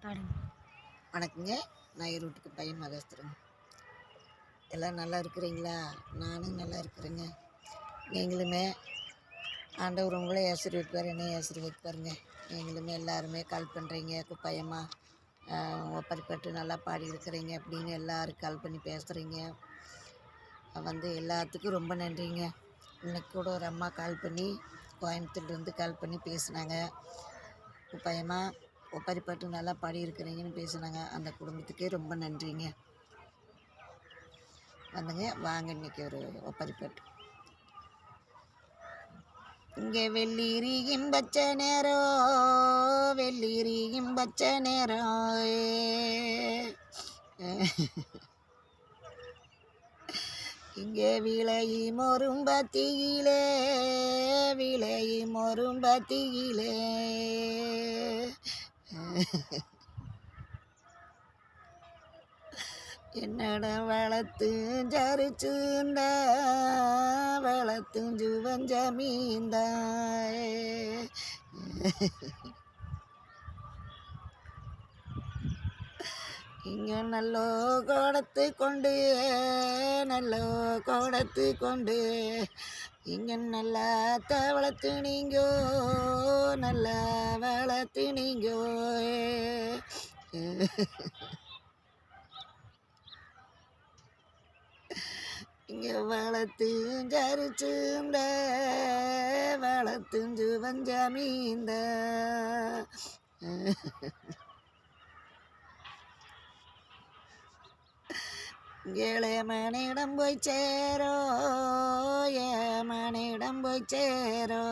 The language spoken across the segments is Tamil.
வணக்கங்க. நான் ஈரோட்டுக்கு பையன் மகேஸ்வரன். எல்லாம் நல்லா இருக்கிறீங்களா? நானும் நல்லா இருக்கிறேங்க. நீங்களுமே ஆண்டவர் உங்களை ஆசீர்வதிப்பார், என்னையும் ஆசீர்வதிப்பாருங்க. நீங்களுமே எல்லாருமே கால் பண்ணுறீங்க, குப்பையம்மா ஒப்பரிப்பட்டு நல்லா பாடி இருக்கிறீங்க அப்படின்னு எல்லோரும் கால் பண்ணி பேசுகிறீங்க. எல்லாத்துக்கும் ரொம்ப நன்றிங்க. இன்னைக்கு கூட ஒரு அம்மா கால் பண்ணி கோயம்புத்தூர்லேருந்து கால் பண்ணி பேசினாங்க. குப்பையம்மா ஒப்பரிப்பட்டு நல்லா பாடியிருக்கிறீங்கன்னு பேசுனாங்க. அந்த குடும்பத்துக்கே ரொம்ப நன்றிங்க. வாங்க இன்றைக்கி ஒரு ஒப்பரிப்பட்டு. இங்கே வெள்ளீரியும் பச்சை நேரம், வெள்ளீரியும் பச்சை நேரம், இங்கே விளையும் ஒரு பத்தியிலே, விளையும் ஒரு பத்தியிலே, என்னோட வளர்த்தும் ஜரிச்சுந்த வளர்த்தும் ஜுவஞ்ச மீந்தாய், இங்க நல்லோ கோடத்து கொண்டு, நல்லோ கோடத்து கொண்டு, இங்க நல்லா வளர்த்து நீங்கோ, நல்லா வளர்த்து நீங்கோ, இங்கே வளர்த்தும் ஜரிச்சுந்த வளர்த்தும் ஜுவஞ்ச மீந்த, ஏழமனிடம் போய் சேரோ, ஏமனிடம் போய் சேரோ,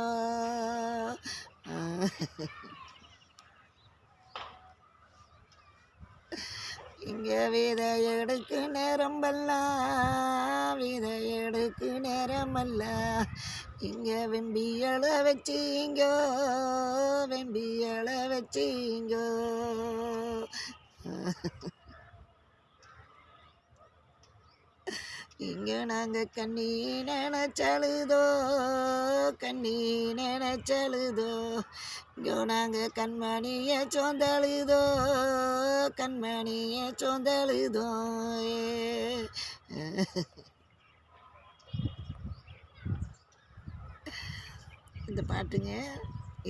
இங்கே விதை எடுக்கு நேரம்பெல்லாம், விதை எடுக்கு நேரமல்ல, இங்கே வெம்பியள வச்சிங்கோ, வெம்பியள வச்சிங்கோ, இங்கே நாங்கள் கண்ணி நினைச்சழுதோ, கண்ணி நினைச்சழுதோ, இங்கோ நாங்கள் கண்மணியை சோந்தழுதோ, கண்மணியை சோந்தழுதோ. இந்த பாட்டுங்க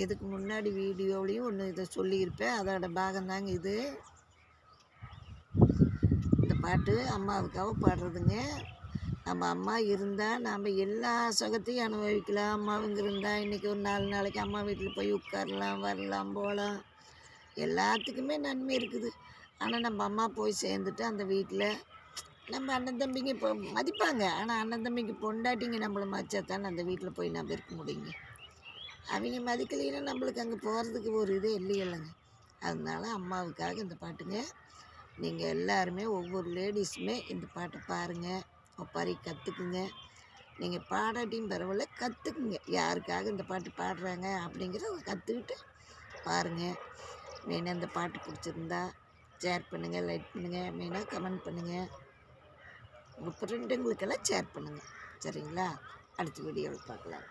இதுக்கு முன்னாடி வீடியோவிலையும் ஒன்று இதை சொல்லியிருப்பேன், அதோட பாகம்தாங்க இது. இந்த பாட்டு அம்மாவுக்காக பாடுறதுங்க. நம்ம அம்மா இருந்தால் நாம் எல்லா சுகத்தையும் அனுபவிக்கலாம். அம்மாவுங்க இருந்தால் இன்றைக்கி ஒரு 4 நாளைக்கு அம்மா வீட்டில் போய் உட்காரலாம், வரலாம், போகலாம், எல்லாத்துக்குமே நன்மை இருக்குது. ஆனால் நம்ம அம்மா போய் சேர்ந்துட்டு அந்த வீட்டில் நம்ம அண்ணன் தம்பிங்க இப்போ மதிப்பாங்க. ஆனால் அண்ணன் தம்பிக்கு பொண்டாட்டிங்க நம்மளை மதிச்சாத்தானே அந்த வீட்டில் போய் நம்ம இருக்க முடியுங்க. அவங்க மதிக்கலைன்னா நம்மளுக்கு அங்கே போகிறதுக்கு ஒரு இதே இல்லையில்லைங்க. அதனால அம்மாவுக்காக இந்த பாட்டுங்க. நீங்கள் எல்லாருமே ஒவ்வொரு லேடிஸுமே இந்த பாட்டை பாருங்கள், ஒப்பாரி கற்றுக்குங்க. நீங்கள் பாடாட்டியும் பரவாயில்ல, கற்றுக்குங்க. யாருக்காக இந்த பாட்டு பாடுறாங்க அப்படிங்கிறத கற்றுக்கிட்டு பாருங்கள். மெயினாக இந்த பாட்டு பிடிச்சிருந்தா ஷேர் பண்ணுங்கள், லைக் பண்ணுங்கள், மெயினாக கமெண்ட் பண்ணுங்கள். உங்கள் ஃப்ரெண்டுங்களுக்கெல்லாம் ஷேர் பண்ணுங்கள். சரிங்களா? அடுத்த வீடியோவில் பார்க்கலாம்.